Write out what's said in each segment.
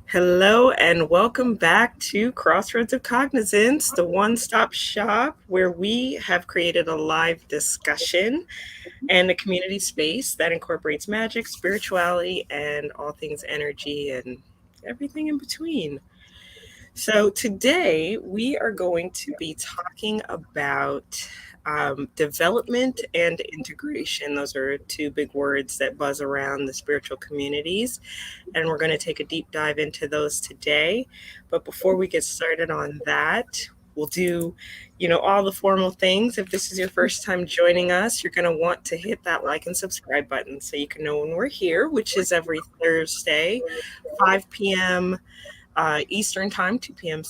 Hello and welcome back to Crossroads of Cognizance, the one stop shop where we have created a live discussion and a community space that incorporates magic, spirituality, and all things energy and everything in between. So, today we are going to be talking about development and integration. Those are two big words that buzz around the spiritual communities, and we're going to take a deep dive into those today. But before we get started on that, we'll do, all the formal things. If this is your first time joining us, you're going to want to hit that like and subscribe button so you can know when we're here, which is every Thursday, 5 p.m. Eastern time, 2 p.m.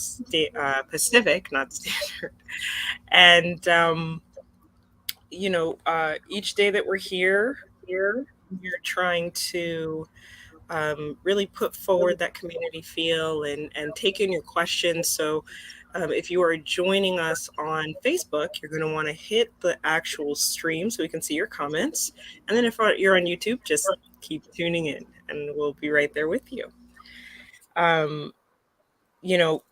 Pacific, not standard. And, each day that we're here, we're trying to really put forward that community feel and take in your questions. So, if you are joining us on Facebook, you're going to want to hit the actual stream so we can see your comments. And then if you're on YouTube, just keep tuning in and we'll be right there with you. Um, you know,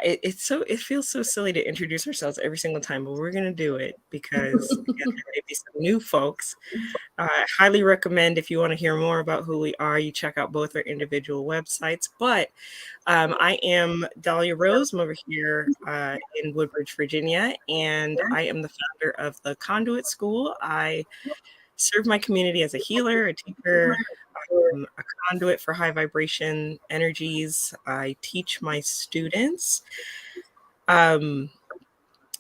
it feels so silly to introduce ourselves every single time, but we're going to do it because again, there may be some new folks. I highly recommend if you want to hear more about who we are, you check out both our individual websites. But I am Dahlia Rose. I'm over here in Woodbridge, Virginia, and I am the founder of the Conduit School. I serve my community as a healer, a teacher, a conduit for high vibration energies. I teach my students. Um,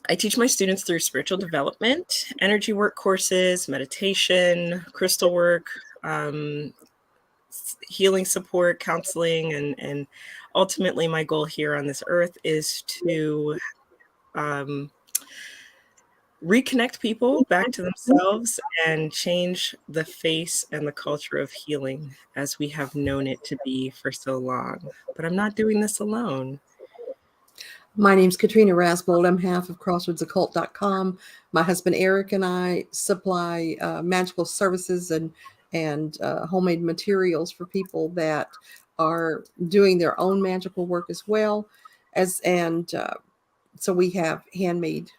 I teach my students through spiritual development, energy work courses, meditation, crystal work, um, healing support, counseling, and ultimately my goal here on this earth is to um, reconnect people back to themselves and change the face and the culture of healing as we have known it to be for so long. But I'm not doing this alone. My name's Katrina Rasbold. I'm half of CrossroadsOccult.com. My husband Eric and I supply magical services and homemade materials for people that are doing their own magical work as well and so we have handmade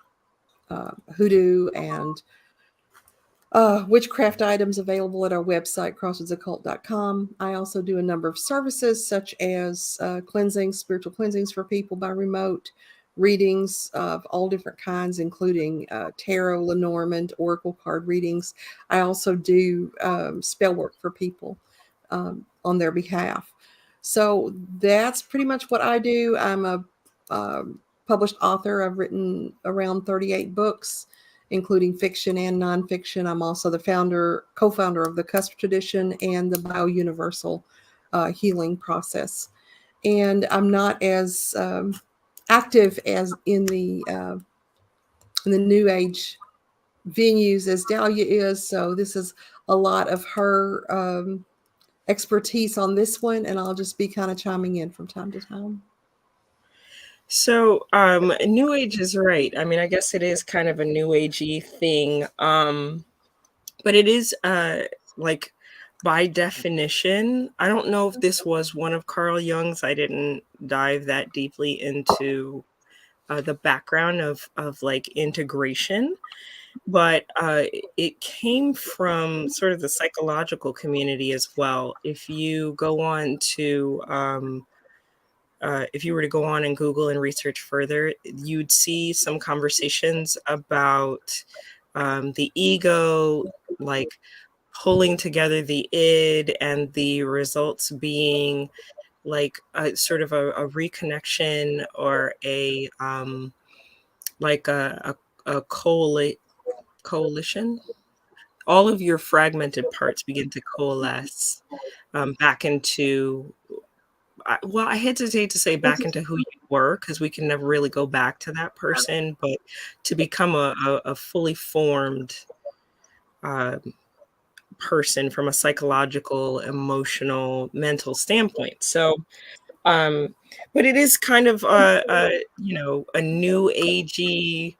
hoodoo and witchcraft items available at our website, crossroadsoccult.com. I also do a number of services such as cleansings, spiritual cleansings for people by remote, readings of all different kinds, including tarot, Lenormand, oracle card readings. I also do spell work for people on their behalf. So that's pretty much what I do. I'm a published author. I've written around 38 books, including fiction and nonfiction. I'm also the co-founder of the Cusp Tradition and the Biouniversal healing process. And I'm not as active as in the New Age venues as Dahlia is. So this is a lot of her expertise on this one, and I'll just be kind of chiming in from time to time. So, New Age is right. I mean, I guess it is kind of a New Agey thing, but it is like by definition. I don't know if this was one of Carl Jung's. I didn't dive that deeply into the background of like integration, but it came from sort of the psychological community as well. If you were to go on and Google and research further, you'd see some conversations about the ego, like pulling together the id, and the results being like a sort of a reconnection or a like a coalition. All of your fragmented parts begin to coalesce back into well, I hesitate to say back into who you were because we can never really go back to that person, but to become a fully formed um, person from a psychological, emotional, mental standpoint. So, um, but it is kind of a new agey,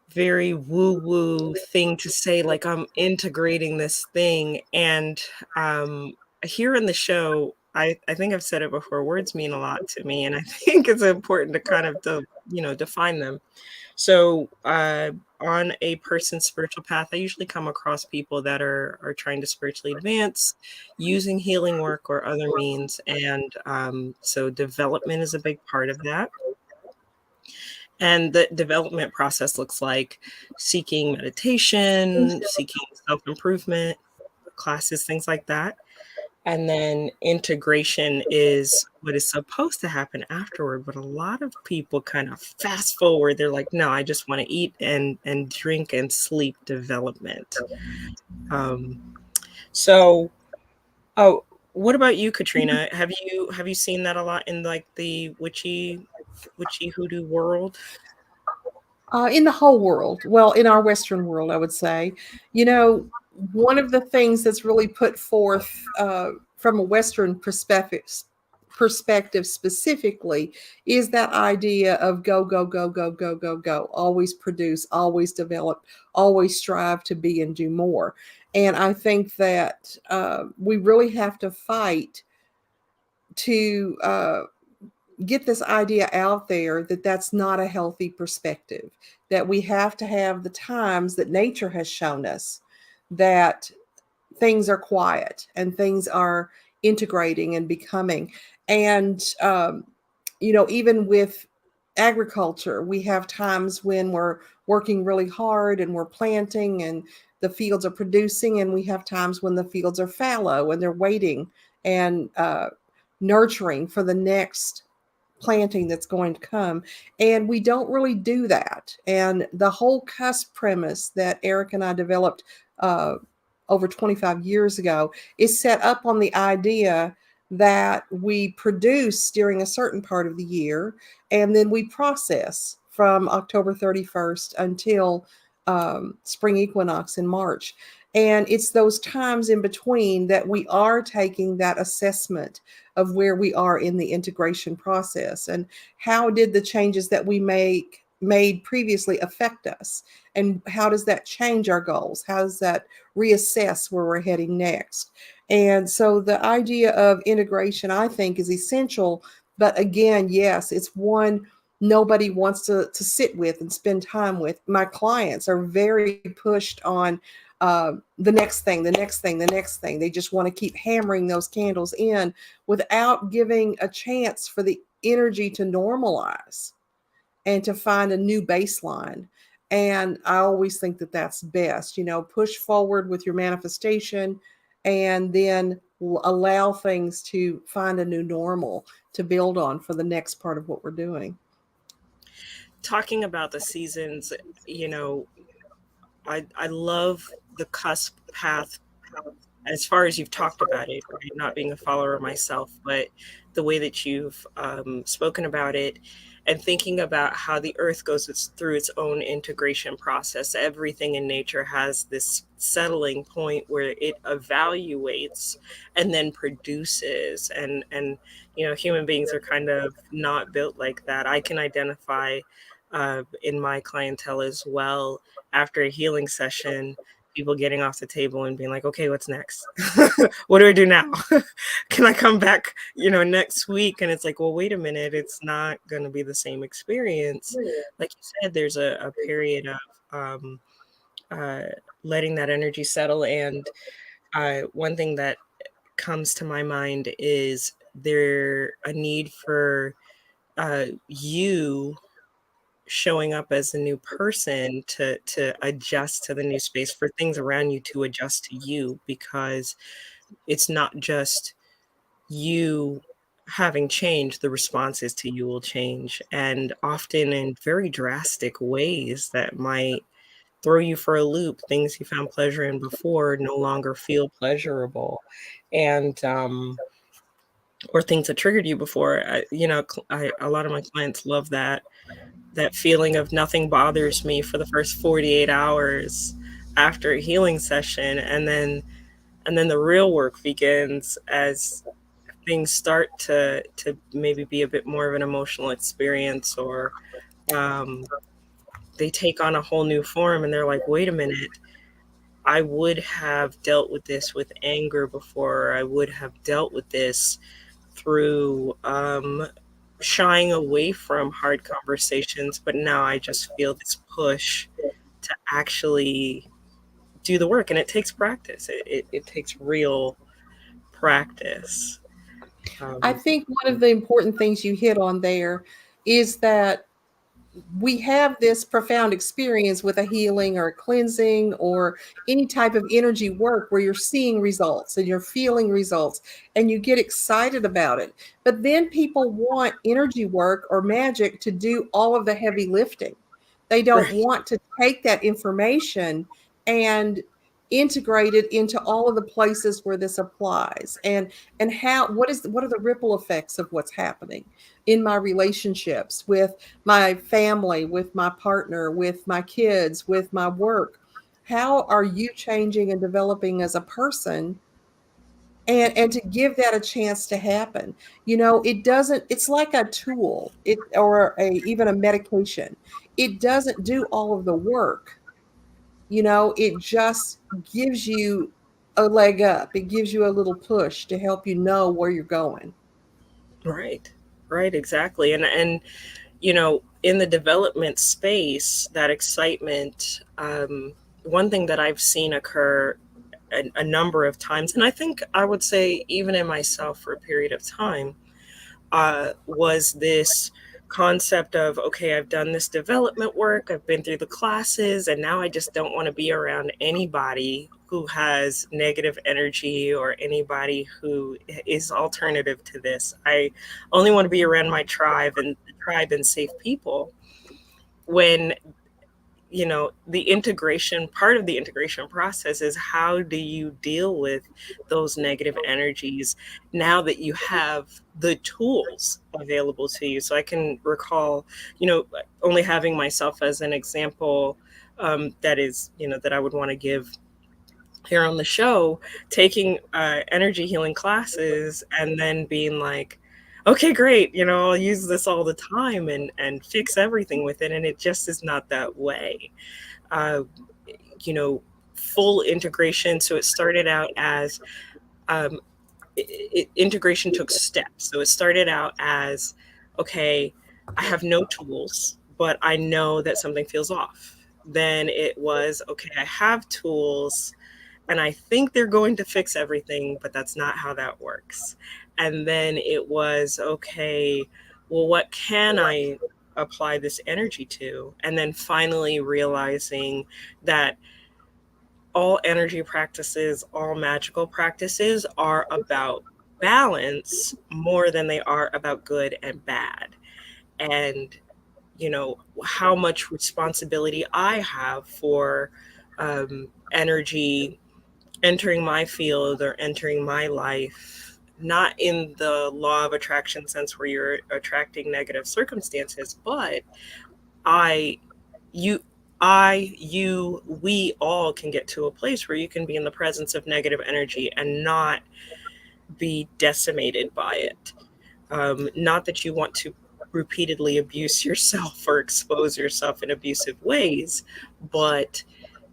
very woo woo thing to say, like I'm integrating this thing. And here in the show, I think I've said it before, words mean a lot to me, and I think it's important to kind of define them. So, on a person's spiritual path, I usually come across people that are trying to spiritually advance using healing work or other means, and so development is a big part of that. And the development process looks like seeking meditation, seeking self improvement classes, things like that. And then integration is what is supposed to happen afterward, but a lot of people kind of fast forward. They're like, "No, I just wanna eat and drink and sleep development." Um, so oh, what about you, Katrina? Have you seen that a lot in, like, the witchy hoodoo world? In the whole world, well, in our Western world, I would say, you know, one of the things that's really put forth from a Western perspective specifically is that idea of go, go, go, go, go, go, go, always produce, always develop, always strive to be and do more. And I think that we really have to fight to get this idea out there that that's not a healthy perspective, that we have to have the times that nature has shown us that things are quiet and things are integrating and becoming. And, even with agriculture, we have times when we're working really hard and we're planting and the fields are producing, and we have times when the fields are fallow and they're waiting and nurturing for the next planting that's going to come. And we don't really do that. And the whole cusp premise that Eric and I developed uh, over 25 years ago is set up on the idea that we produce during a certain part of the year, and then we process from October 31st until spring equinox in March. And it's those times in between that we are taking that assessment of where we are in the integration process, and how did the changes that we made previously affect us, and how does that change our goals, how does that reassess where we're heading next. And so the idea of integration, I think, is essential. But again, yes, it's one nobody wants to sit with and spend time with. My clients are very pushed on the next thing, the next thing, the next thing. They just want to keep hammering those candles in without giving a chance for the energy to normalize and to find a new baseline. And I always think that that's best, push forward with your manifestation, and then allow things to find a new normal to build on for the next part of what we're doing. Talking about the seasons, you know, I love the cusp path as far as you've talked about it, right? Not being a follower myself, but the way that you've spoken about it and thinking about how the earth goes through its own integration process. Everything in nature has this settling point where it evaluates and then produces. And human beings are kind of not built like that. I can identify in my clientele as well after a healing session, people getting off the table and being like, okay, what's next? What do I do now? Can I come back, next week? And it's like, well, wait a minute, it's not going to be the same experience. Like you said, there's a period of uh, letting that energy settle. And one thing that comes to my mind is there a need for you showing up as a new person to adjust to the new space, for things around you to adjust to you, because it's not just you having changed, the responses to you will change, and often in very drastic ways that might throw you for a loop. Things you found pleasure in before no longer feel pleasurable, and or things that triggered you before. A lot of my clients love that feeling of nothing bothers me for the first 48 hours after a healing session, and then the real work begins as things start to maybe be a bit more of an emotional experience, or um, they take on a whole new form, and they're like, wait a minute, I would have dealt with this with anger before, or I would have dealt with this through shying away from hard conversations, but now I just feel this push to actually do the work, and it takes practice. It takes real practice. I Um, think one of the important things you hit on there is that we have this profound experience with a healing or a cleansing or any type of energy work where you're seeing results and you're feeling results and you get excited about it. But then people want energy work or magic to do all of the heavy lifting. They don't right, want to take that information and integrate it into all of the places where this applies, and how what are the ripple effects of what's happening in my relationships with my family, with my partner, with my kids, with my work. How are you changing and developing as a person? And to give that a chance to happen. You know, it doesn't, it's like a tool, it or a even a medication. It doesn't do all of the work. You know, it just gives you a leg up. It gives you a little push to help you know where you're going. right, right, exactly. And in the development space, that excitement. One thing that I've seen occur a number of times, and I think I would say even in myself for a period of time, was this concept of, okay, I've done this development work, I've been through the classes, and now I just don't want to be around anybody who has negative energy or anybody who is alternative to this. I only want to be around my tribe and safe people. When the integration part of the integration process is, how do you deal with those negative energies now that you have the tools available to you? So I can recall, only having myself as an example, that I would want to give here on the show, taking energy healing classes and then being like, okay, great, I'll use this all the time and fix everything with it. And it just is not that way. uh, you know, Full integration. So it started out as, um, integration took steps. So it started out as, okay, I have no tools, but I know that something feels off. Then it was, okay, I have tools and I think they're going to fix everything, but that's not how that works. And then it was, okay, well, what can I apply this energy to? And then finally realizing that all energy practices, all magical practices are about balance more than they are about good and bad. And, how much responsibility I have for energy entering my field or entering my life, not in the law of attraction sense where you're attracting negative circumstances, but I, you, we all can get to a place where you can be in the presence of negative energy and not be decimated by it. Not that you want to repeatedly abuse yourself or expose yourself in abusive ways, but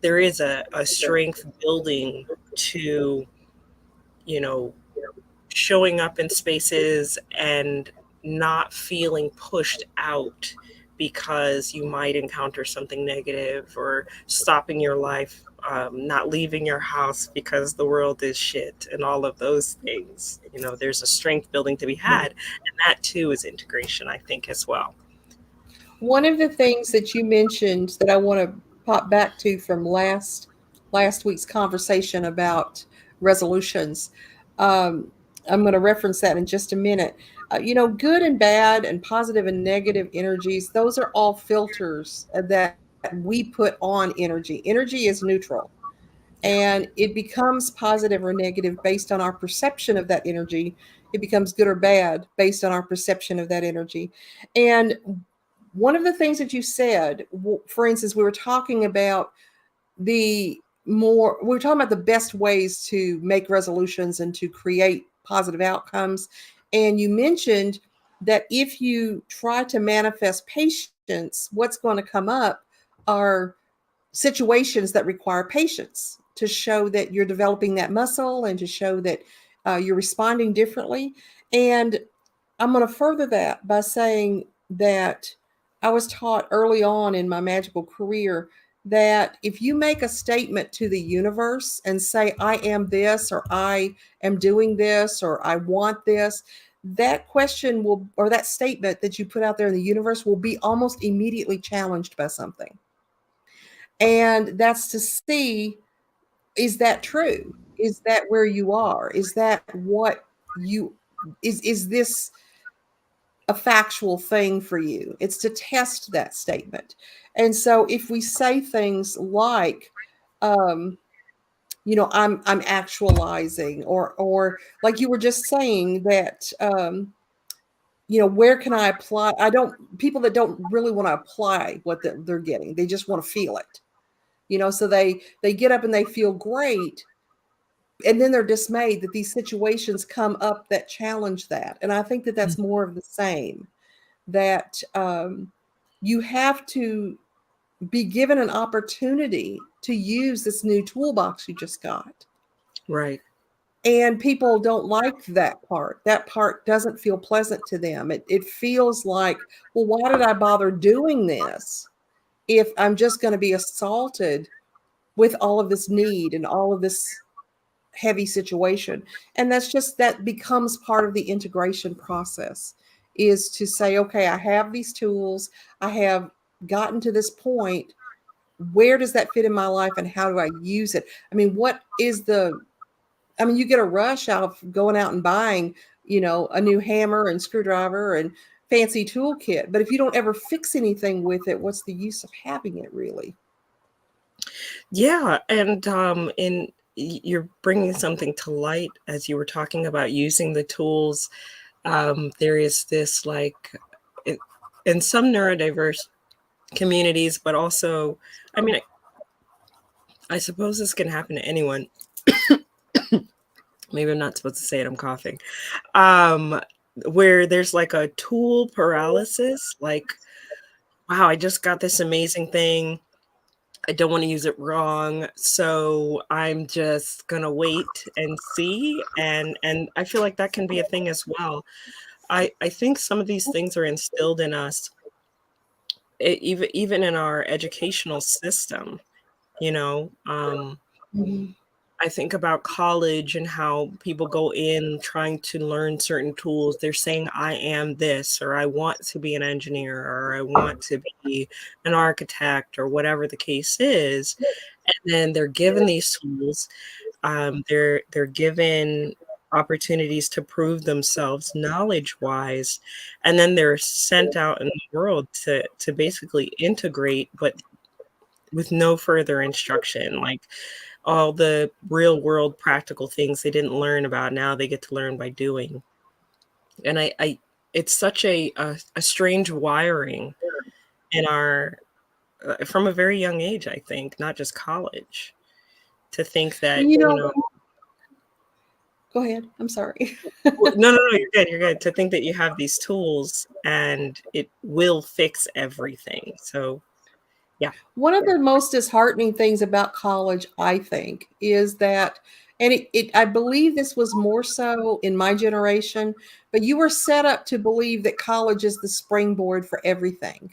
there is a strength building to, you know, showing up in spaces and not feeling pushed out because you might encounter something negative, or stopping your life, not leaving your house because the world is shit, and all of those things. There's a strength building to be had, and that too is integration, I think, as well. One of the things that you mentioned that I want to pop back to from last week's conversation about resolutions. Um, I'm going to reference that in just a minute. Good and bad and positive and negative energies, those are all filters that we put on energy. Energy is neutral, Yeah. and it becomes positive or negative based on our perception of that energy. It becomes good or bad based on our perception of that energy. And one of the things that you said, for instance, we were talking about we were talking about the best ways to make resolutions and to create positive outcomes. And you mentioned that if you try to manifest patience, what's going to come up are situations that require patience to show that you're developing that muscle and to show that You're responding differently. And I'm going to further that by saying that I was taught early on in my magical career that if you make a statement to the universe and say, I am this, or I am doing this, or I want this, that question will, or that statement that you put out there in the universe will be almost immediately challenged by something. And that's to see, is that true? Is that where you are? Is that what you, is this a factual thing for you? It's to test that statement. And so if we say things like, I'm actualizing, or like you were just saying that, where can I apply? People that don't really want to apply what they're getting, they just want to feel it, so they get up and they feel great. And then they're dismayed that these situations come up that challenge that. And I think that that's more of the same, that you have to be given an opportunity to use this new toolbox you just got. Right. And people don't like that part. That part doesn't feel pleasant to them. It feels like, well, why did I bother doing this if I'm just going to be assaulted with all of this need and all of this heavy situation? And that becomes part of the integration process, is to say, okay, I have these tools. I have gotten to this point. Where does that fit in my life, and how do I use it? I mean, you get a rush out of going out and buying, a new hammer and screwdriver and fancy toolkit. But if you don't ever fix anything with it, what's the use of having it, really? Yeah, and you're bringing something to light as you were talking about using the tools. There is this, like, in some neurodiverse communities, but also, I mean, I suppose this can happen to anyone. Maybe I'm not supposed to say it, I'm coughing. Where there's like a tool paralysis, like, wow, I just got this amazing thing. I don't want to use it wrong, so I'm just gonna wait and see. And I feel like that can be a thing as well. I think some of these things are instilled in us, even in our educational system. You know, Mhm. I think about college and how people go in trying to learn certain tools. They're saying, I am this, or I want to be an engineer, or I want to be an architect, or whatever the case is. And then they're given these tools. They're given opportunities to prove themselves knowledge wise, and then they're sent out in the world to basically integrate, but with no further instruction. Like, all the real world practical things they didn't learn about, now they get to learn by doing. And I it's such a strange wiring in our from a very young age, I think, not just college, to think that, You know, go ahead. I'm sorry. no, you're good. To think that you have these tools and it will fix everything. So yeah. One of the most disheartening things about college, I think, is that, and I believe this was more so in my generation, but you were set up to believe that college is the springboard for everything.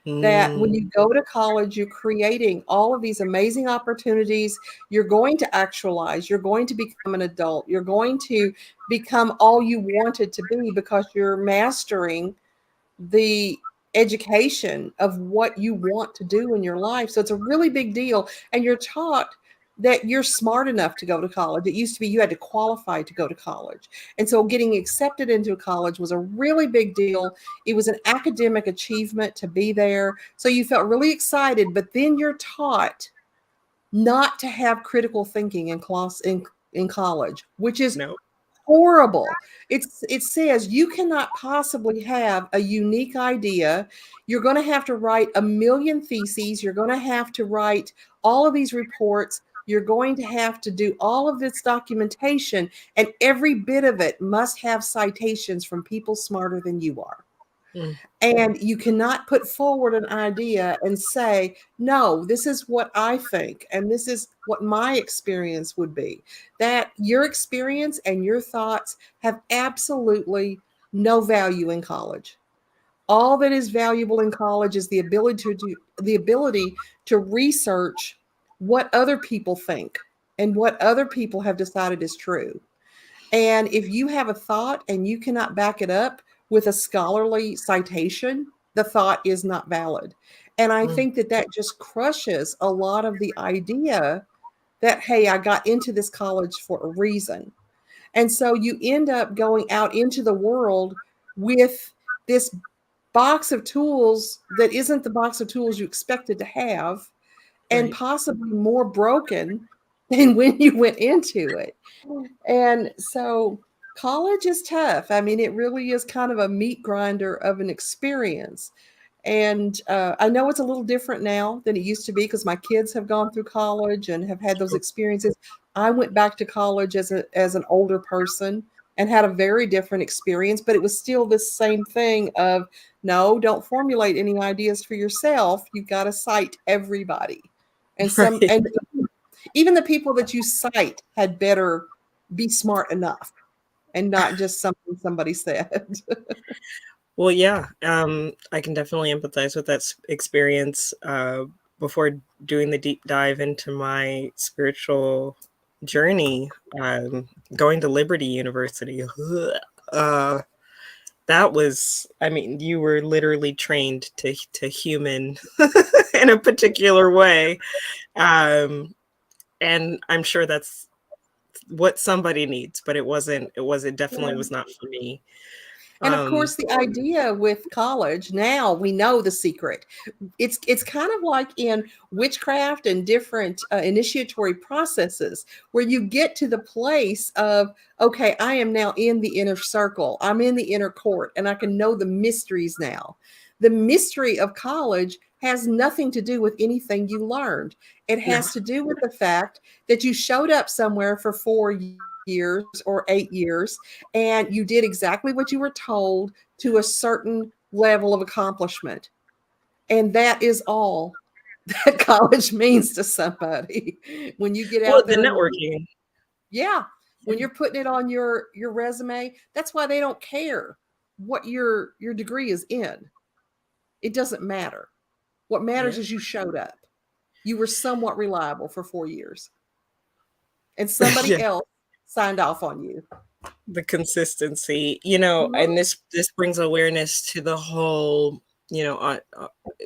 That when Mm, you go to college, you're creating all of these amazing opportunities. You're going to actualize, you're going to become an adult, you're going to become all you wanted to be because you're mastering the education of what you want to do in your life. So it's a really big deal. And you're taught that you're smart enough to go to college. It used to be you had to qualify to go to college. And so getting accepted into college was a really big deal. It was an academic achievement to be there. So you felt really excited, but then you're taught not to have critical thinking in college, which is no. horrible. It says you cannot possibly have a unique idea. You're going to have to write a million theses. You're going to have to write all of these reports. You're going to have to do all of this documentation, and every bit of it must have citations from people smarter than you are. Mm. And you cannot put forward an idea and say, no, this is what I think, and this is what my experience would be. That your experience and your thoughts have absolutely no value in college. All that is valuable in college is the ability to research what other people think and what other people have decided is true. And if you have a thought and you cannot back it up with a scholarly citation, the thought is not valid. And I Mm. think that that just crushes a lot of the idea that, hey, I got into this college for a reason. And so you end up going out into the world with this box of tools that isn't the box of tools you expected to have, and Right. possibly more broken than when you went into it. And so college is tough. I mean, it really is kind of a meat grinder of an experience. And I know it's a little different now than it used to be because my kids have gone through college and have had those Sure. experiences. I went back to college as an older person and had a very different experience, but it was still the same thing of no, don't formulate any ideas for yourself. You've got to cite everybody. Right. And even the people that you cite had better be smart enough and not just something somebody said. Well, yeah, I can definitely empathize with that experience. Before doing the deep dive into my spiritual journey, going to Liberty University, uh, that was, I mean, you were literally trained to human in a particular way, um, and I'm sure that's what somebody needs, but it wasn't. It definitely Yeah. was not for me. And of Um, course, the idea with college, now we know the secret. It's kind of like in witchcraft and different initiatory processes where you get to the place of, okay, I am now in the inner circle. I'm in the inner court and I can know the mysteries now. The mystery of college has nothing to do with anything you learned. It no. has to do with the fact that you showed up somewhere for 4 years or 8 years and you did exactly what you were told to a certain level of accomplishment. And that is all that college means to somebody. When you get Well, out the there and networking. yeah, when you're putting it on your resume, that's why they don't care what your degree is in. It doesn't matter. What matters Yeah. is you showed up. You were somewhat reliable for 4 years, and somebody Yeah. else signed off on you. The consistency, and this brings awareness to the whole,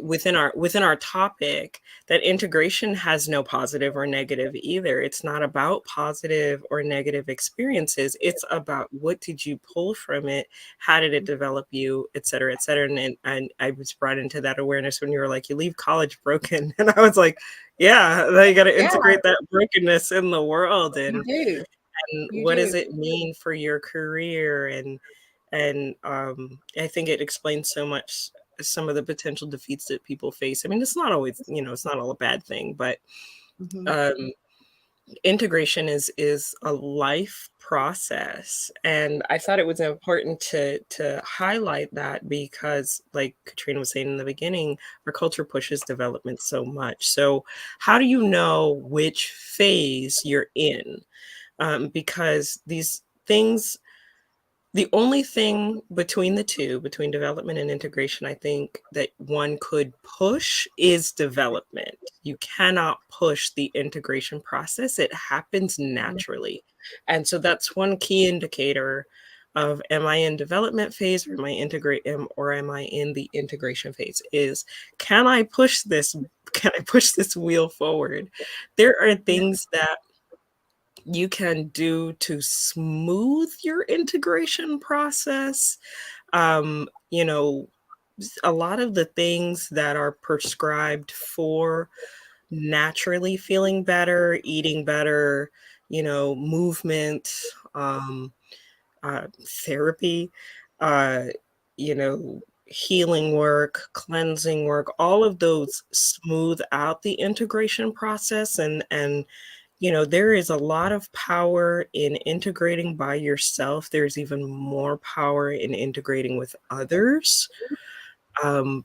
within our topic, that integration has no positive or negative either. It's not about positive or negative experiences. It's about what did you pull from it, how did it develop you, et cetera, et cetera. And I was brought into that awareness when you were like, you leave college broken, and I was like, yeah, now you got to Yeah, integrate that brokenness in the world. you And do. You what does do. it mean for your career, and I think it explains so much, some of the potential defeats that people face. I mean, it's not always, it's not all a bad thing, but Mhm. um integration is a life process, and I thought it was important to highlight that, because like Katrina was saying in the beginning, our culture pushes development so much. So how do you know which phase you're in? Because these things, the only thing between the two, between development and integration, I think that one could push is development. You cannot push the integration process. It happens naturally. And so that's one key indicator of, am I in development phase, or am I in the integration phase, is, can I push this, can I push this wheel forward? There are Yeah. things that you can do to smooth your integration process. Um, you know, a lot of the things that are prescribed for naturally feeling better, eating better, movement, um, therapy, uh, healing work, cleansing work, all of those smooth out the integration process, and there is a lot of power in integrating by yourself. There's even more power in integrating with others,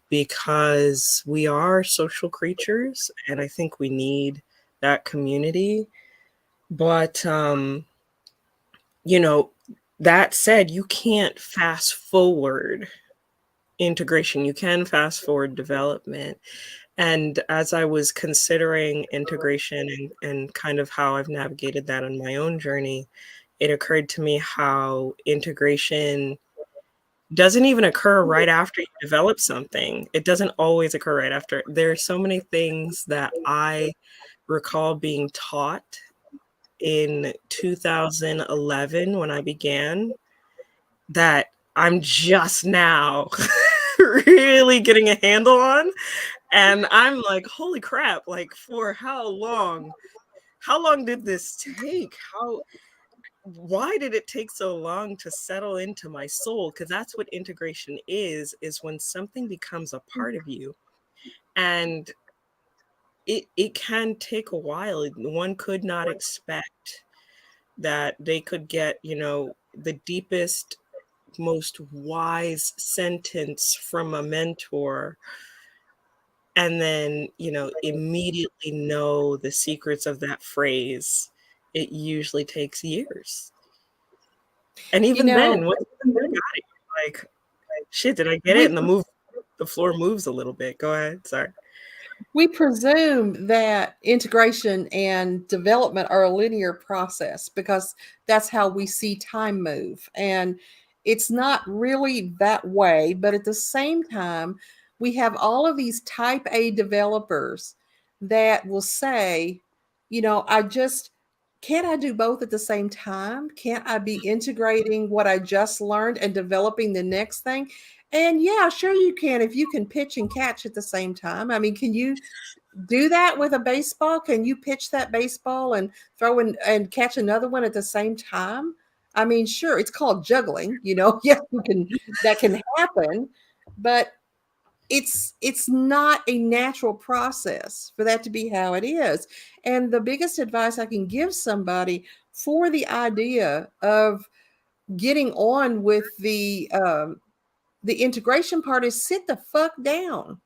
because we are social creatures, and I think we need that community. But, you know, that said, you can't fast forward integration. You can fast forward development. And as I was considering integration and kind of how I've navigated that on my own journey, it occurred to me how integration doesn't even occur right after you develop something. It doesn't always occur right after. There are so many things that I recall being taught in 2011 when I began that I'm just now really getting a handle on. And I'm like, holy crap, like for how long? How long did this take? Why did it take so long to settle into my soul? Because that's what integration is when something becomes a part of you. And it can take a while. One could not expect that they could get, the deepest, most wise sentence from a mentor and then, immediately know the secrets of that phrase. It usually takes years. And You even know, then, once you got it, you're like, shit, did I get it? we And the floor moves a little bit. Go ahead. Sorry. we presume that integration and development are a linear process because that's how we see time move. And it's not really that way. But at the same time, we have all of these type A developers that will say, I just can't I do both at the same time? Can't I be integrating what I just learned and developing the next thing? And yeah, sure you can if you can pitch and catch at the same time. I mean, can you do that with a baseball? Can you pitch that baseball and throw in and catch another one at the same time? I mean, sure, it's called juggling, Yes, that can happen, but it's not a natural process for that to be how it is. And the biggest advice I can give somebody for the idea of getting on with the integration part is sit the fuck down.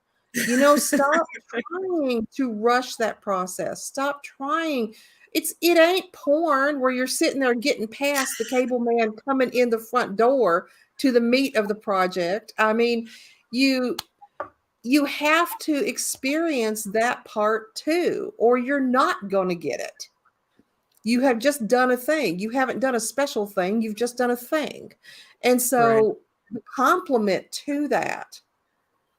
Stop trying to rush that process. Stop trying. It ain't porn where you're sitting there getting past the cable man coming in the front door to the meat of the project. I mean, you you have to experience that part too, or you're not going to get it. You have just done a thing. You haven't done a special thing. You've just done a thing. And Right. so the complement to that,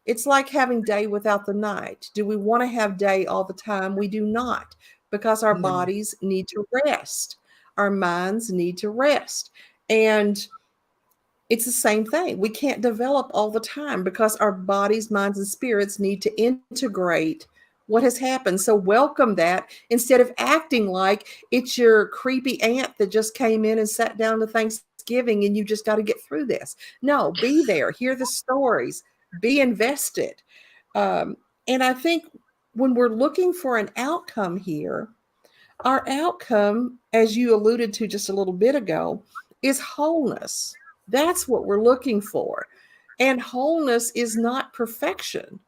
it's like having day without the night. Do we want to have day all the time? We do not, because our No. bodies need to rest. Our minds need to rest. And it's the same thing. We can't develop all the time because our bodies, minds, and spirits need to integrate what has happened. So welcome that instead of acting like it's your creepy aunt that just came in and sat down to Thanksgiving and you just got to get through this. No, be there, hear the stories, be invested. And I think when we're looking for an outcome here, our outcome, as you alluded to just a little bit ago, is wholeness. That's what we're looking for. And wholeness is not perfection.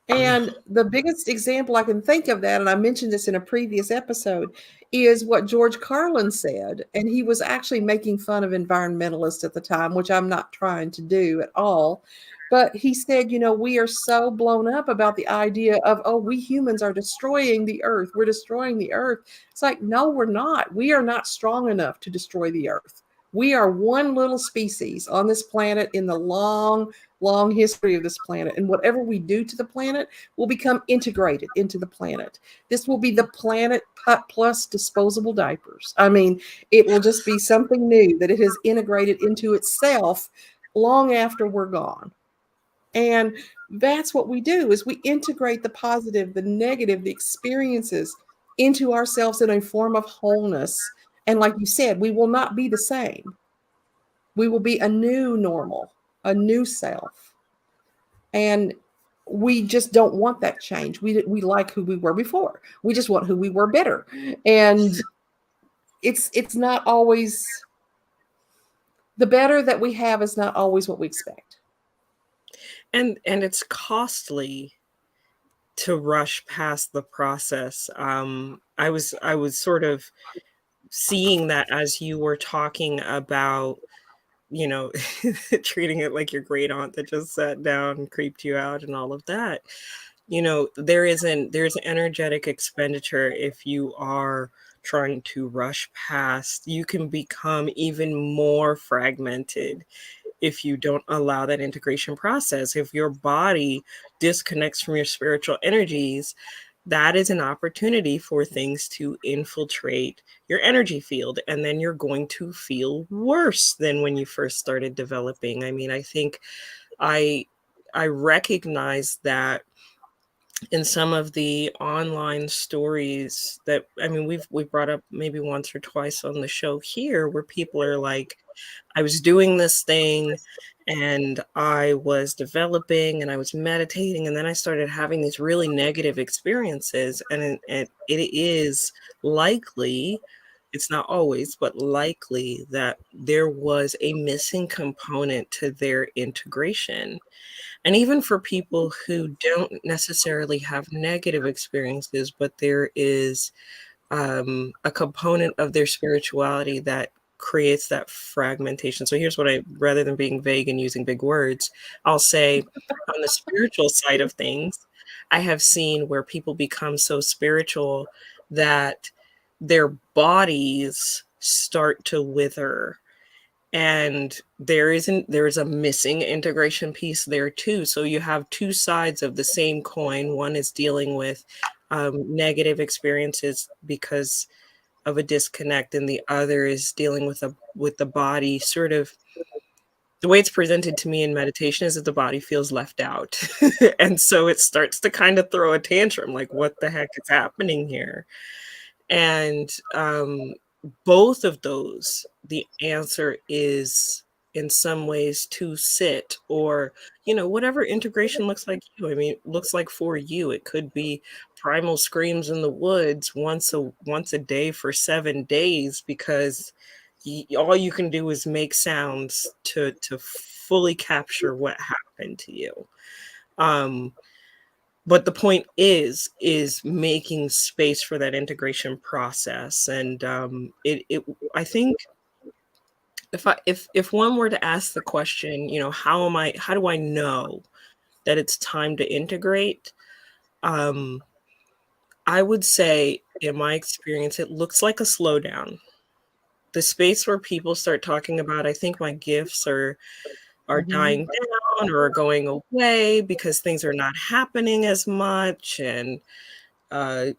No. And the biggest example I can think of that, and I mentioned this in a previous episode, is what George Carlin said. And he was actually making fun of environmentalists at the time, which I'm not trying to do at all. But he said, we are so blown up about the idea of, oh, we humans are destroying the earth. We're destroying the earth. It's like, no, we're not. We are not strong enough to destroy the earth. We are one little species on this planet in the long, long history of this planet. And whatever we do to the planet will become integrated into the planet. This will be the planet plus disposable diapers. I mean, it will just be something new that it has integrated into itself long after we're gone. And that's what we do is we integrate the positive, the negative, the experiences into ourselves in a form of wholeness. And like you said, we will not be the same. We will be a new normal, a new self. And we just don't want that change. We like who we were before. We just want who we were better. And it's not always, the better that we have is not always what we expect. And it's costly to rush past the process. I was sort of seeing that as you were talking about, you know, treating it like your great aunt that just sat down and creeped you out and all of that. You know, there's energetic expenditure if you are trying to rush past. You can become even more fragmented if you don't allow that integration process. If your body disconnects from your spiritual energies, that is an opportunity for things to infiltrate your energy field. And then you're going to feel worse than when you first started developing. I mean, I think I I recognize that in some of the online stories that, I mean, we've brought up maybe once or twice on the show here, where people are like, I was doing this thing and I was developing and I was meditating, and then I started having these really negative experiences. And it is likely, it's not always, but likely that there was a missing component to their integration. And even for people who don't necessarily have negative experiences, but there is a component of their spirituality that creates that fragmentation. So here's what I, rather than being vague and using big words, I'll say on the spiritual side of things, I have seen where people become so spiritual that their bodies start to wither, and there is a missing integration piece there too. So you have two sides of the same coin. One is dealing with negative experiences because of a disconnect, and the other is dealing with the body. Sort of the way it's presented to me in meditation is that the body feels left out, and so it starts to kind of throw a tantrum, like, what the heck is happening here? And both of those, the answer is in some ways to sit, or, you know, whatever integration looks like you. I mean, looks like for you. It could be primal screams in the woods once a day for 7 days, because all you can do is make sounds to fully capture what happened to you. Um, but the point is making space for that integration process. And it I think, if one were to ask the question, you know, how do I know that it's time to integrate? um I would say, in my experience, it looks like a slowdown. The space where people start talking about, I think my gifts are Mhm. dying down or are going away because things are not happening as much, and uh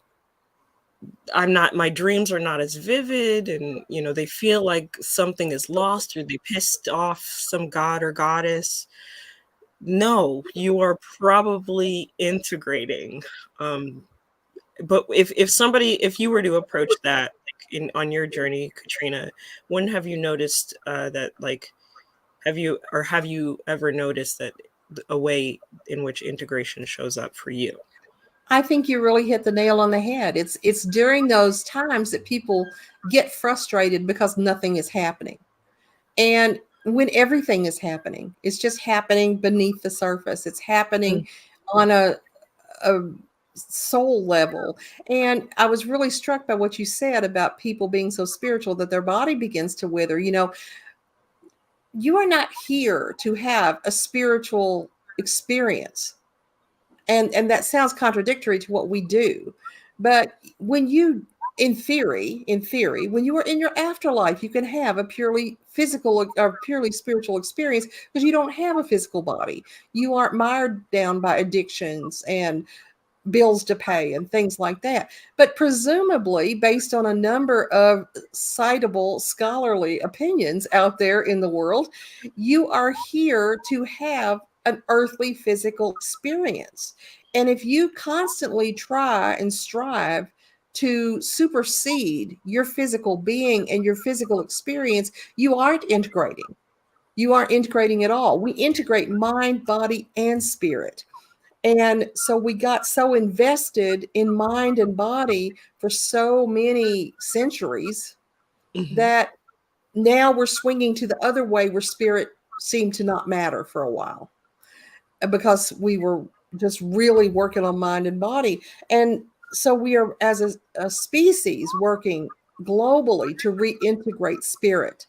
I'm not my dreams are not as vivid, and, you know, they feel like something is lost, or they pissed off some god or goddess. No, you are probably integrating. Um, but if you were to approach that, like, in on your journey, Katrina, when have you noticed, that, like, have you ever noticed that a way in which integration shows up for you? I think you really hit the nail on the head. It's during those times that people get frustrated because nothing is happening. And when everything is happening, it's just happening beneath the surface. It's happening on a soul level. And I was really struck by what you said about people being so spiritual that their body begins to wither. You know, you are not here to have a spiritual experience. And that sounds contradictory to what we do. But when you, in theory, when you are in your afterlife, you can have a purely physical or purely spiritual experience because you don't have a physical body. You aren't mired down by addictions and bills to pay and things like that. But presumably, based on a number of citable scholarly opinions out there in the world, you are here to have an earthly physical experience. And if you constantly try and strive to supersede your physical being and your physical experience, you aren't integrating. You aren't integrating at all. We integrate mind, body, and spirit. And so we got so invested in mind and body for so many centuries Mhm. that now we're swinging to the other way where spirit seemed to not matter for a while because we were just really working on mind and body. And so we are, as a species, working globally to reintegrate spirit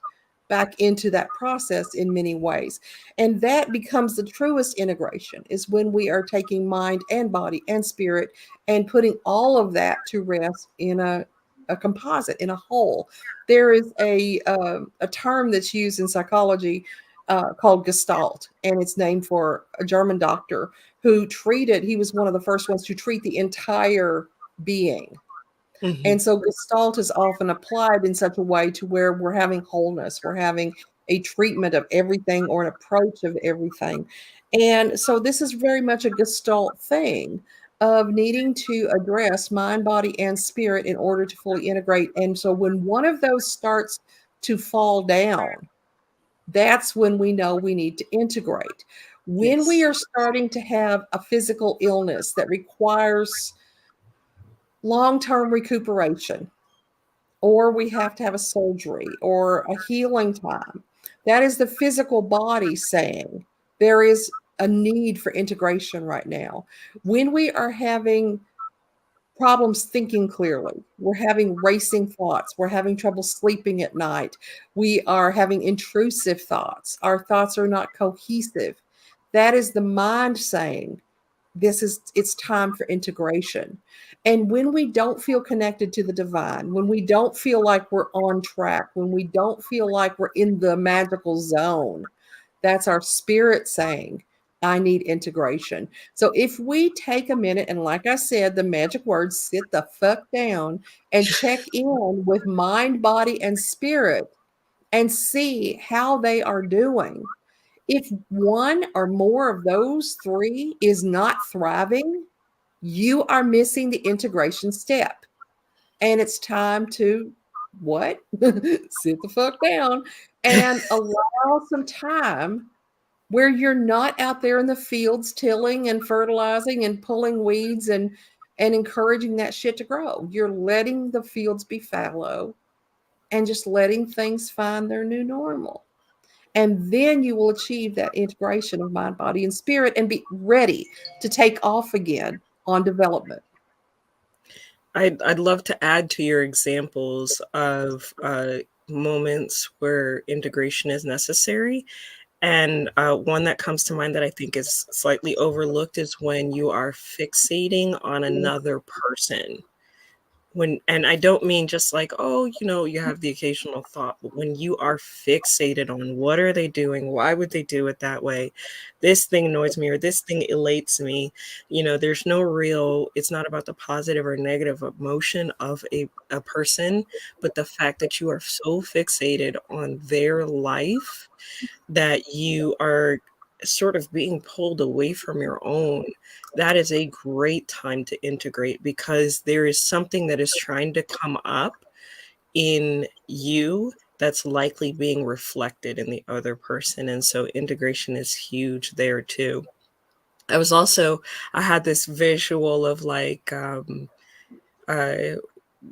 back into that process in many ways. And that becomes the truest integration, is when we are taking mind and body and spirit and putting all of that to rest in a composite, in a whole. There is a term that's used in psychology called Gestalt, and it's named for a German doctor who treated, he was one of the first ones to treat the entire being. Mhm. And so Gestalt is often applied in such a way to where we're having wholeness, we're having a treatment of everything or an approach of everything. And so this is very much a Gestalt thing of needing to address mind, body, and spirit in order to fully integrate. And so when one of those starts to fall down, that's when we know we need to integrate. When we Yes. are starting to have a physical illness that requires long term recuperation, or we have to have a surgery or a healing time, that is the physical body saying there is a need for integration right now. When we are having problems thinking clearly, we're having racing thoughts, we're having trouble sleeping at night, we are having intrusive thoughts, our thoughts are not cohesive, that is the mind saying it's time for integration. And when we don't feel connected to the divine, when we don't feel like we're on track, when we don't feel like we're in the magical zone, that's our spirit saying, I need integration. So if we take a minute and, like I said, the magic words, sit the fuck down and check in with mind, body, and spirit and see how they are doing. If one or more of those three is not thriving, you are missing the integration step. And it's time to what? Sit the fuck down and allow some time where you're not out there in the fields tilling and fertilizing and pulling weeds and encouraging that shit to grow. You're letting the fields be fallow and just letting things find their new normal. And then you will achieve that integration of mind, body, and spirit and be ready to take off again on development. I'd love to add to your examples of moments where integration is necessary. And one that comes to mind that I think is slightly overlooked is when you are fixating on another person. When, and I don't mean just like, oh, you know, you have the occasional thought, but when you are fixated on what are they doing? Why would they do it that way? This thing annoys me or this thing elates me. You know, there's no real, it's not about the positive or negative emotion of a person, but the fact that you are so fixated on their life that you are sort of being pulled away from your own. That is a great time to integrate because there is something that is trying to come up in you that's likely being reflected in the other person. And so integration is huge there too. I was also, I had this visual of like, uh,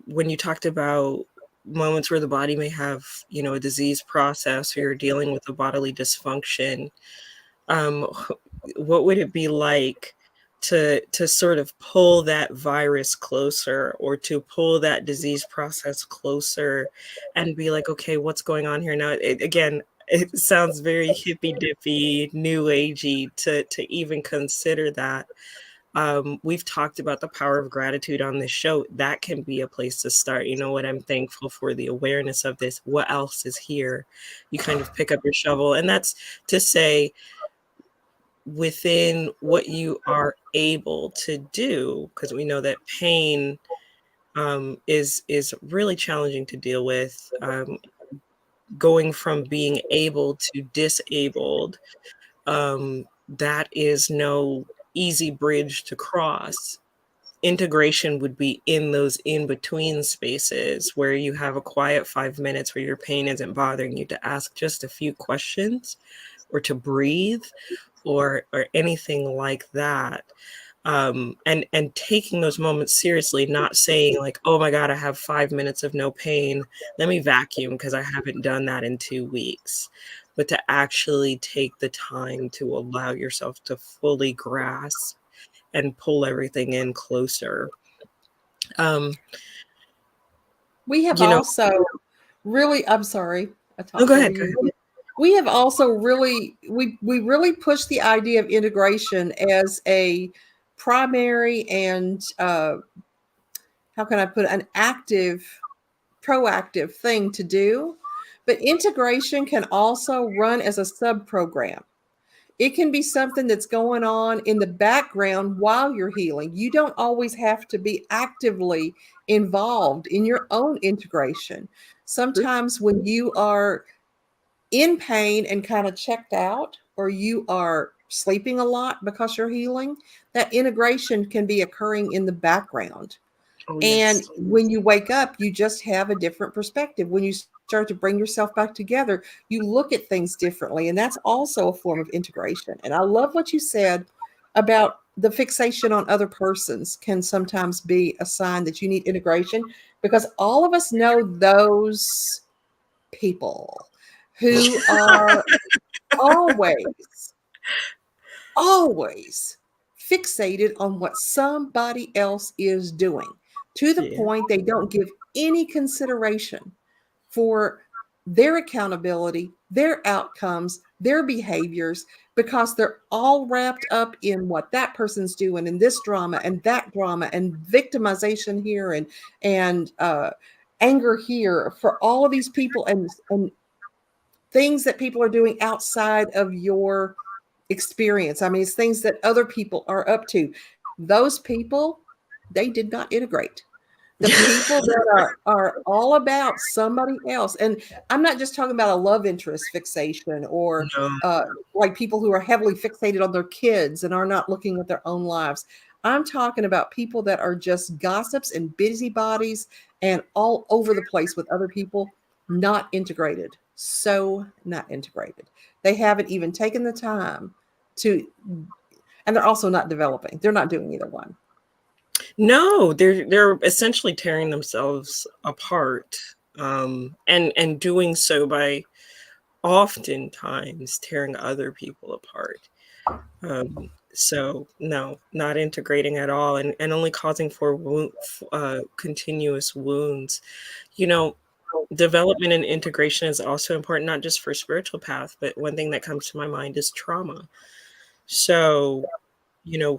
when you talked about moments where the body may have, you know, a disease process or you're dealing with a bodily dysfunction, um, what would it be like to sort of pull that virus closer or to pull that disease process closer and be like, okay, what's going on here now? Again, it sounds very hippy dippy, new agey to even consider that. We've talked about the power of gratitude on this show. That can be a place to start. You know what? I'm thankful for the awareness of this. What else is here? You kind of pick up your shovel. And that's to say, within what you are able to do, because we know that pain is really challenging to deal with. Going from being able to disabled, that is no easy bridge to cross. Integration would be in those in between spaces where you have a quiet 5 minutes where your pain isn't bothering you to ask just a few questions or to breathe or anything like that. And taking those moments seriously, not saying like, oh my God, I have 5 minutes of no pain. Let me vacuum because I haven't done that in 2 weeks. But to actually take the time to allow yourself to fully grasp and pull everything in closer. Um, We have you know, also really, I'm sorry, I no, go talked over ahead, go ahead. you. We have also really, we really pushed the idea of integration as a primary and how can I put it, an active, proactive thing to do. But integration can also run as a sub program. It can be something that's going on in the background while you're healing. You don't always have to be actively involved in your own integration. Sometimes when you are in pain and kind of checked out, or you are sleeping a lot because you're healing, that integration can be occurring in the background. Oh, And yes. when you wake up, you just have a different perspective. When you start to bring yourself back together, you look at things differently. And that's also a form of integration. And I love what you said about the fixation on other persons can sometimes be a sign that you need integration, because all of us know those people who are always, always fixated on what somebody else is doing, to the Yeah. point they don't give any consideration for their accountability, their outcomes, their behaviors, because they're all wrapped up in what that person's doing and this drama and that drama and victimization here and anger here for all of these people and things that people are doing outside of your experience. I mean, it's things that other people are up to. Those people, they did not integrate. The people that are all about somebody else, and I'm not just talking about a love interest fixation or No. like people who are heavily fixated on their kids and are not looking at their own lives. I'm talking about people that are just gossips and busybodies and all over the place with other people, not integrated. So not integrated. They haven't even taken the time to, and they're also not developing. They're not doing either one. No, they're essentially tearing themselves apart, and doing so by oftentimes tearing other people apart. So no, not integrating at all, and only causing for continuous wounds. You know, development and integration is also important, not just for spiritual path, but one thing that comes to my mind is trauma. So,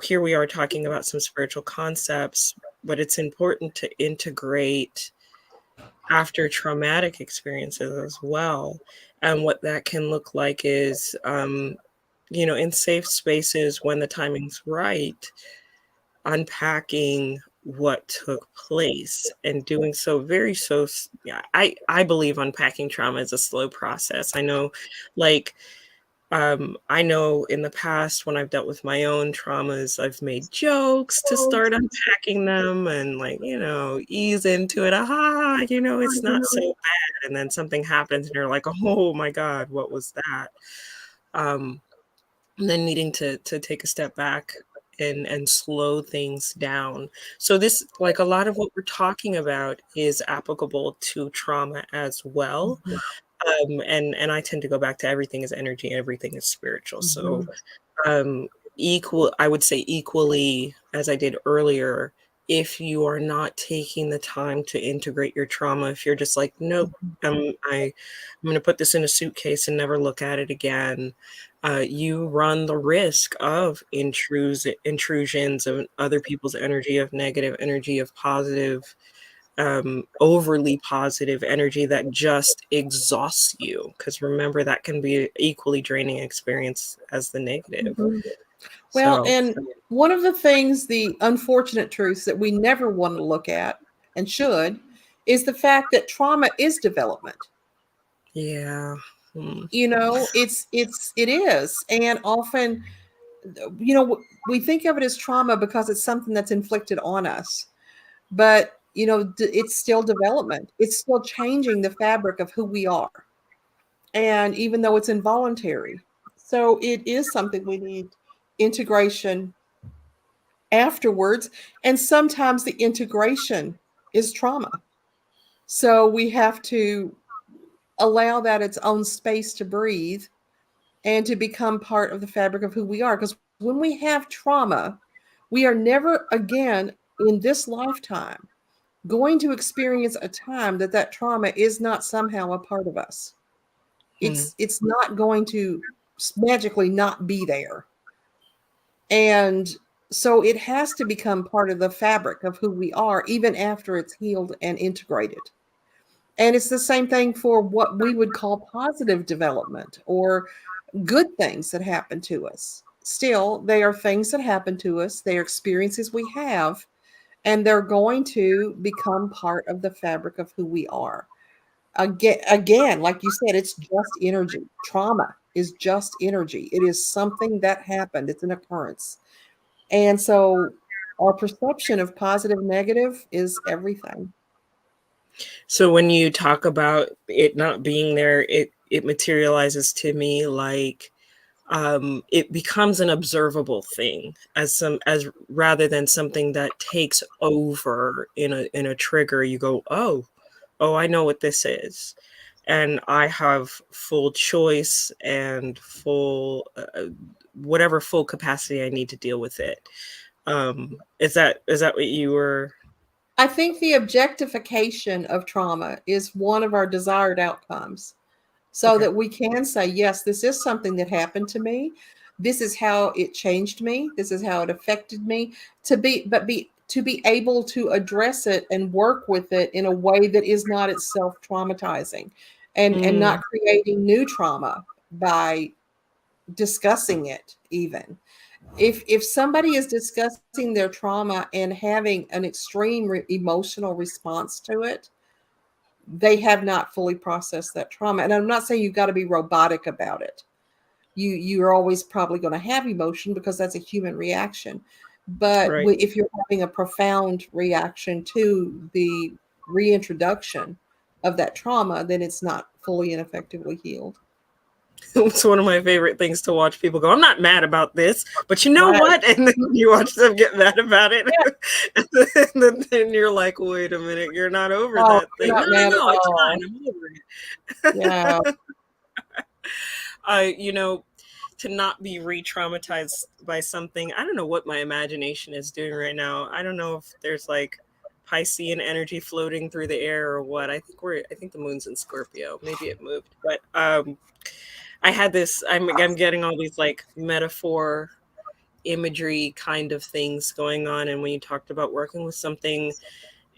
here we are talking about some spiritual concepts, but it's important to integrate after traumatic experiences as well. And what that can look like is, in safe spaces when the timing's right, unpacking what took place and doing so yeah, I believe unpacking trauma is a slow process. I know, like, I know in the past when I've dealt with my own traumas, I've made jokes to start unpacking them and, like, ease into it. Aha, it's not so bad. And then something happens and you're like, oh my God, what was that? Um, and then needing to take a step back and slow things down. So this, like, a lot of what we're talking about is applicable to trauma as well. And I tend to go back to everything is energy, everything is spiritual. So I would say equally as I did earlier, if you are not taking the time to integrate your trauma, if you're just like, nope, I'm going to put this in a suitcase and never look at it again, you run the risk of intrusions of other people's energy, of negative energy, of positive, overly positive energy that just exhausts you. Because remember, that can be an equally draining experience as the negative. Well, So, and one of the things, the unfortunate truths that we never want to look at and should, is the fact that trauma is development. yeah. It is. And often, we think of it as trauma because it's something that's inflicted on us. But, it's still development. It's still changing the fabric of who we are. And even though it's involuntary, So it is something we need integration afterwards. And sometimes the integration is trauma. So we have to allow that its own space to breathe and to become part of the fabric of who we are. Because when we have trauma, we are never again in this lifetime going to experience a time that that trauma is not somehow a part of us. It's not going to magically not be there. And so it has to become part of the fabric of who we are, even after it's healed and integrated. And it's the same thing for what we would call positive development or good things that happen to us. Still, they are things that happen to us, they are experiences we have, and they're going to become part of the fabric of who we are. Again, like you said, it's just energy. Trauma is just energy. It is something that happened, it's an occurrence. And so our perception of positive, negative is everything. So when you talk about it not being there, it materializes to me like it becomes an observable thing as rather than something that takes over in a trigger. You go, oh, I know what this is, and I have full choice and full whatever full capacity I need to deal with it. Is that what you were? I think the objectification of trauma is one of our desired outcomes so Okay. that we can say, yes, this is something that happened to me. This is how it changed me. This is how it affected me to be able to address it and work with it in a way that is not itself traumatizing and Mm, not creating new trauma by discussing it even. If somebody is discussing their trauma and having an extreme emotional response to it, they have not fully processed that trauma. And I'm not saying you've got to be robotic about it. You're always probably going to have emotion because that's a human reaction. But right. if you're having a profound reaction to the reintroduction of that trauma, then it's not fully and effectively healed. It's one of my favorite things to watch people go, I'm not mad about this, but you know Right. what? And then you watch them get mad about it. Yeah. And then you're like, wait a minute, you're not over Oh, that you're thing. not No, no, mad at no, it's fine. all. I'm over Yeah. it. You know, to not be re-traumatized by something. I don't know what my imagination is doing right now. I don't know if there's like Piscean energy floating through the air or what. I think the moon's in Scorpio. Maybe it moved. But I had this, I'm getting all these like metaphor imagery kind of things going on. And when you talked about working with something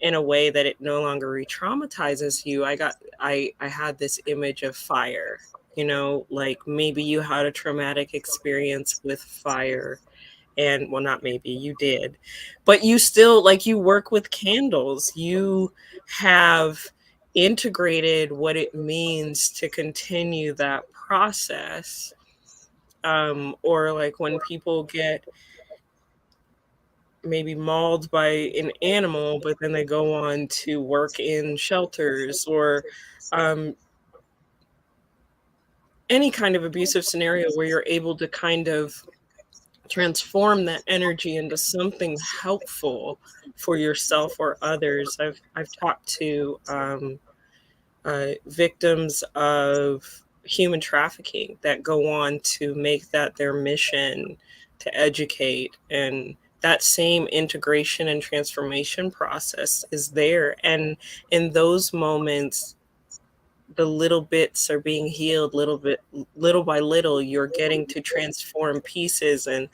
in a way that it no longer re-traumatizes you, I had this image of fire. You know, like maybe you had a traumatic experience with fire, and well, not maybe, you did, but you still, like, you work with candles, you have integrated what it means to continue that process. Or like when people get maybe mauled by an animal, but then they go on to work in shelters, or um, any kind of abusive scenario where you're able to kind of transform that energy into something helpful for yourself or others. I've talked to victims of human trafficking that go on to make that their mission to educate, and that same integration and transformation process is there. And in those moments, the little bits are being healed little by little. You're getting to transform pieces and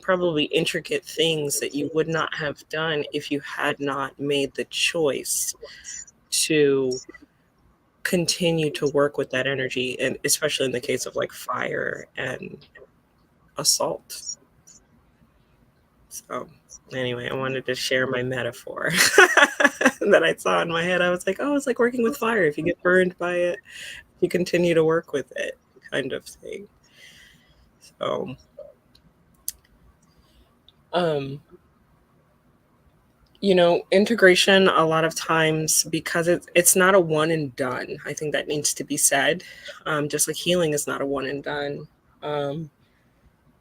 probably intricate things that you would not have done if you had not made the choice to continue to work with that energy, and especially in the case of like fire and assault. So anyway, I wanted to share my metaphor that I saw in my head. I was like, oh, it's like working with fire. If you get burned by it, you continue to work with it, kind of thing. So um integration, a lot of times, because it's not a one and done. I think that needs to be said. Just like healing is not a one and done. Um,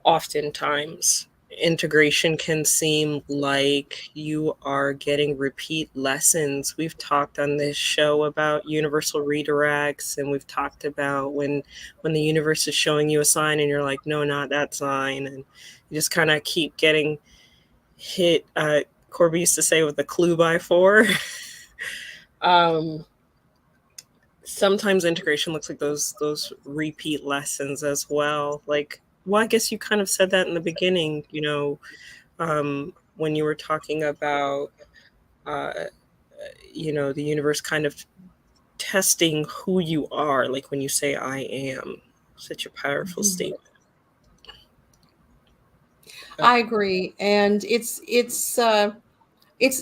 Oftentimes, integration can seem like you are getting repeat lessons. We've talked on this show about universal redirects, and we've talked about when the universe is showing you a sign and you're like, no, not that sign, and you just kind of keep getting hit. Corby used to say with a clue by four. um, Sometimes integration looks like those repeat lessons as well. Like, well, I guess you kind of said that in the beginning, when you were talking about, uh, the universe kind of testing who you are. Like when you say "I am," such a powerful statement. I agree, and it's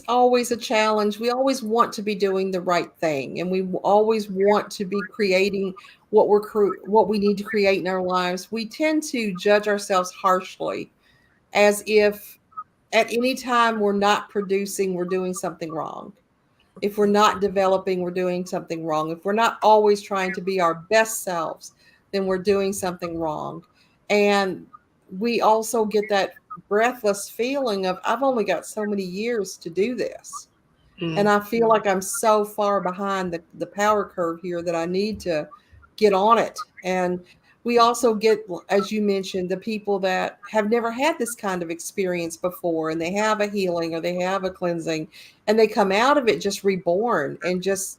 always a challenge. We always want to be doing the right thing, and we always want to be creating what we need to create in our lives. We tend to judge ourselves harshly, as if at any time we're not producing, we're doing something wrong. If we're not developing, we're doing something wrong. If we're not always trying to be our best selves, then we're doing something wrong. And we also get that breathless feeling of, I've only got so many years to do this. And Mm, I feel like I'm so far behind the power curve here that I need to get on it. And we also get, as you mentioned, the people that have never had this kind of experience before, and they have a healing or they have a cleansing, and they come out of it just reborn and just,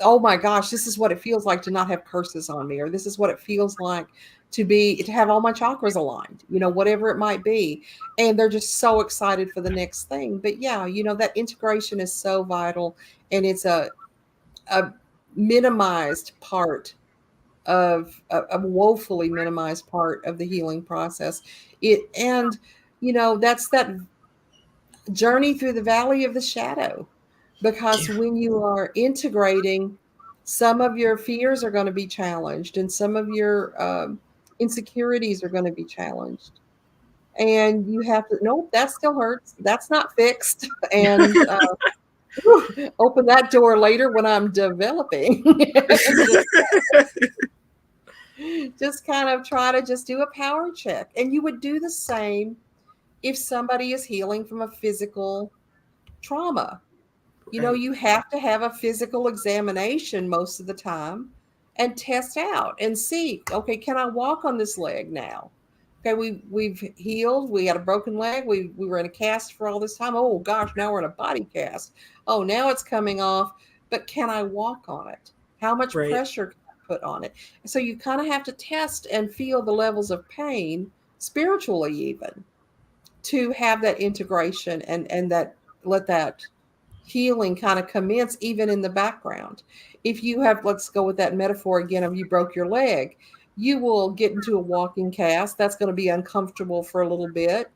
oh my gosh, this is what it feels like to not have curses on me, or this is what it feels like to have all my chakras aligned, whatever it might be. And they're just so excited for the next thing. But yeah, that integration is so vital, and it's a minimized part of a woefully minimized part of the healing process. That's that journey through the valley of the shadow, because yeah, when you are integrating, some of your fears are going to be challenged, and some of your insecurities are going to be challenged, and you have to, nope, that still hurts, that's not fixed. And open that door later when I'm developing. just kind of try to just do a power check, and you would do the same if somebody is healing from a physical trauma. right, You have to have a physical examination most of the time and test out and see, okay, can I walk on this leg now? Okay, we've healed. We had a broken leg. We were in a cast for all this time. Oh gosh, now we're in a body cast. Oh, now it's coming off, but can I walk on it? How much right, pressure can I put on it? So you kind of have to test and feel the levels of pain, spiritually even, to have that integration, and that, let that healing kind of commence even in the background. If you have, let's go with that metaphor again, of you broke your leg, you will get into a walking cast. That's going to be uncomfortable for a little bit.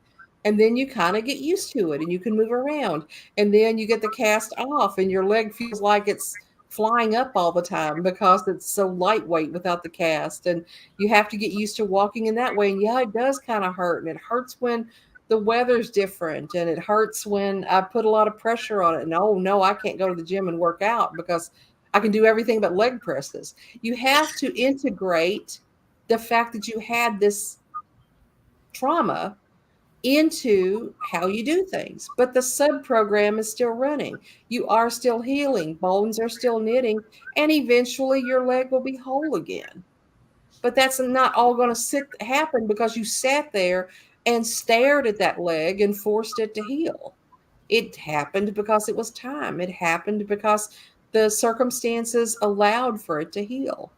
And then you kind of get used to it and you can move around. And then you get the cast off and your leg feels like it's flying up all the time because it's so lightweight without the cast. And you have to get used to walking in that way. And yeah, it does kind of hurt. And it hurts when the weather's different, and it hurts when I put a lot of pressure on it. And oh no, I can't go to the gym and work out because I can do everything but leg presses. You have to integrate the fact that you had this trauma into how you do things. But the sub program is still running. You are still healing, bones are still knitting, and eventually your leg will be whole again. But that's not all going to happen because you sat there and stared at that leg and forced it to heal. It happened because it was time. It happened because the circumstances allowed for it to heal.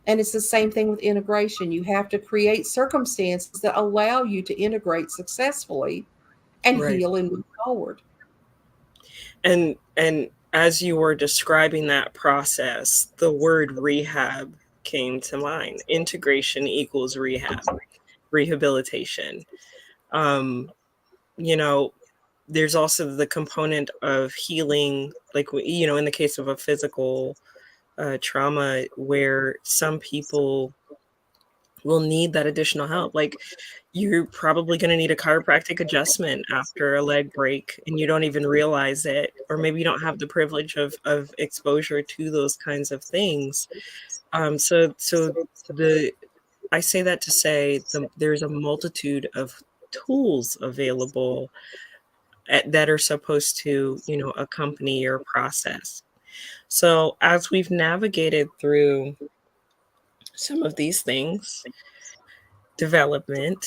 And it's the same thing with integration. You have to create circumstances that allow you to integrate successfully and right. heal and move forward. And as you were describing that process, the word rehab came to mind. Integration equals rehab, rehabilitation. Um, you know, there's also the component of healing, like, in the case of a physical trauma, where some people will need that additional help. Like, you're probably going to need a chiropractic adjustment after a leg break and you don't even realize it, or maybe you don't have the privilege of exposure to those kinds of things. So the I say that to say there's a multitude of tools available that are supposed to, accompany your process. So as we've navigated through some of these things, development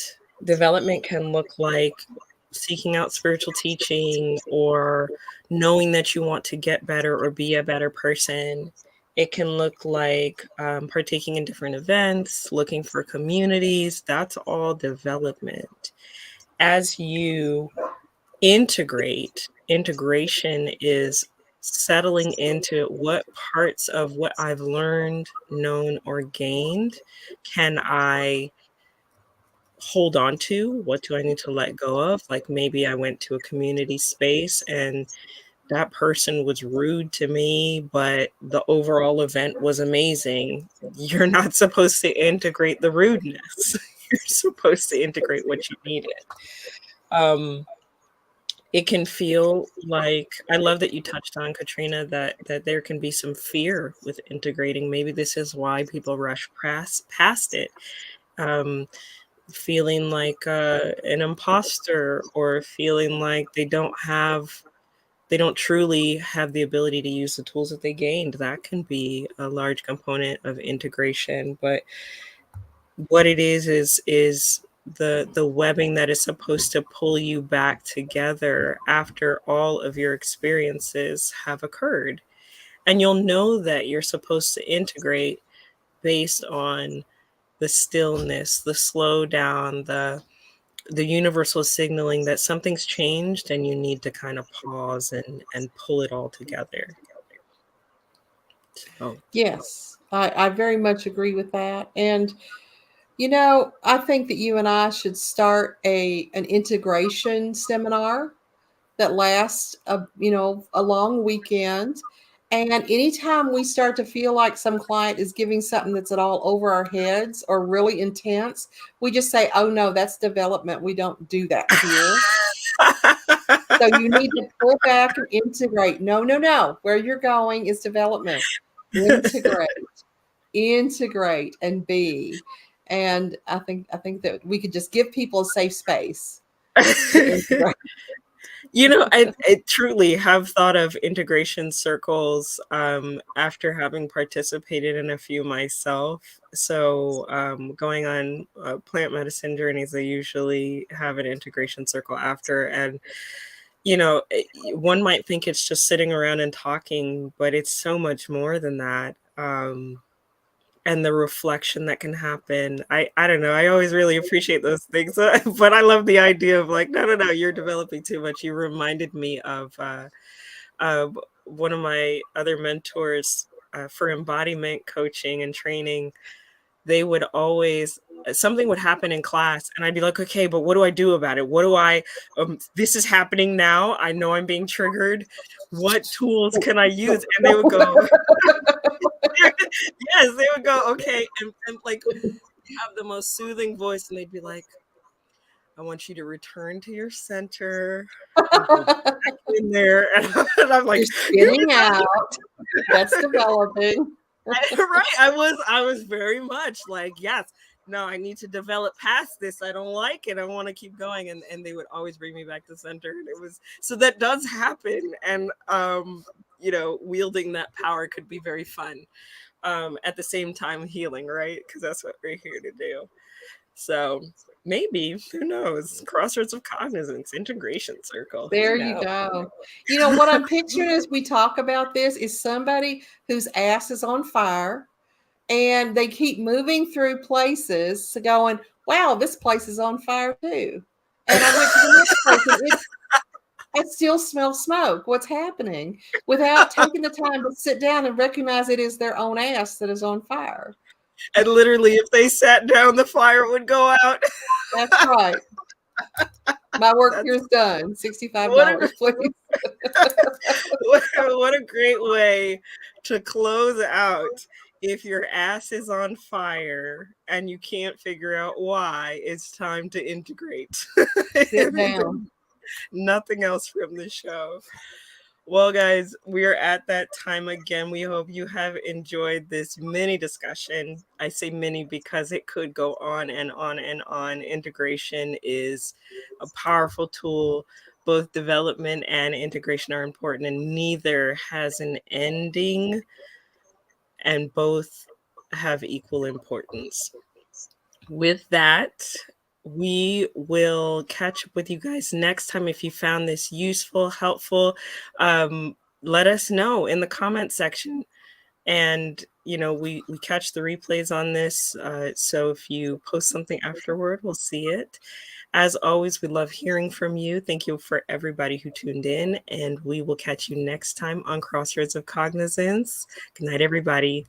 can look like seeking out spiritual teaching or knowing that you want to get better or be a better person. It can look like partaking in different events, looking for communities. That's all development. As you integration is settling into what parts of what I've learned, known, or gained can I hold on to? What do I need to let go of? Like maybe I went to a community space and that person was rude to me, but the overall event was amazing. You're not supposed to integrate the rudeness. You're supposed to integrate what you needed. Um, it can feel like I love that you touched on, Katrina, that there can be some fear with integrating. Maybe this is why people rush past it. Um, Feeling like an imposter or feeling like they don't truly have the ability to use the tools that they gained. That can be a large component of integration. But what it is the webbing that is supposed to pull you back together after all of your experiences have occurred. And you'll know that you're supposed to integrate based on the stillness, the slowdown, the universal signaling that something's changed and you need to kind of pause and pull it all together. So Yes, I very much agree with that. And I think that you and I should start an integration seminar that lasts a long weekend. And anytime we start to feel like some client is giving something that's at all over our heads or really intense, we just say, "Oh no, that's development. We don't do that here." So you need to pull back and integrate. No, no, no. Where you're going is development. Integrate, integrate, and be. And I think that we could just give people a safe space to integrate. I truly have thought of integration circles after having participated in a few myself. So, going on plant medicine journeys, I usually have an integration circle after. And, one might think it's just sitting around and talking, but it's so much more than that. And the reflection that can happen. I don't know. I always really appreciate those things, but I love the idea of like, no, no, no, you're developing too much. You reminded me of uh, one of my other mentors for embodiment coaching and training. They would always something would happen in class and I'd be like, okay, but what do I do about it? What do I this is happening now. I know I'm being triggered. What tools can I use? And they would go, yes, they would go, okay, and like have the most soothing voice, and they'd be like, I want you to return to your center and go back in there. And I'm like, You're spinning out. That's developing. right. I was very much like, yes, no, I need to develop past this. I don't like it. I want to keep going. And they would always bring me back to center. And it was so that does happen. And wielding that power could be very fun. At the same time healing, right? Because that's what we're here to do. So maybe, who knows? Crossroads of cognizance, integration circle. There Who you knows? go. What I'm picturing as we talk about this is somebody whose ass is on fire and they keep moving through places going, wow, this place is on fire too. And I went to the next place and I still smell smoke. What's happening? Without taking the time to sit down and recognize it is their own ass that is on fire. And literally, if they sat down, the fire would go out. That's right. My work That's here is done. what a $65, please. what a great way to close out. If your ass is on fire and you can't figure out why, it's time to integrate. Sit down. Nothing else from the show. Well, guys, we are at that time again. We hope you have enjoyed this mini discussion. I say mini because it could go on and on and on. Integration is a powerful tool. Both development and integration are important, and neither has an ending, and both have equal importance. With that, we will catch up with you guys next time. If you found this useful, helpful, let us know in the comment section. And we catch the replays on this, so if you post something afterward, we'll see it. As always, we love hearing from you. Thank you for everybody who tuned in, and we will catch you next time on Crossroads of Cognizance. Good night, everybody.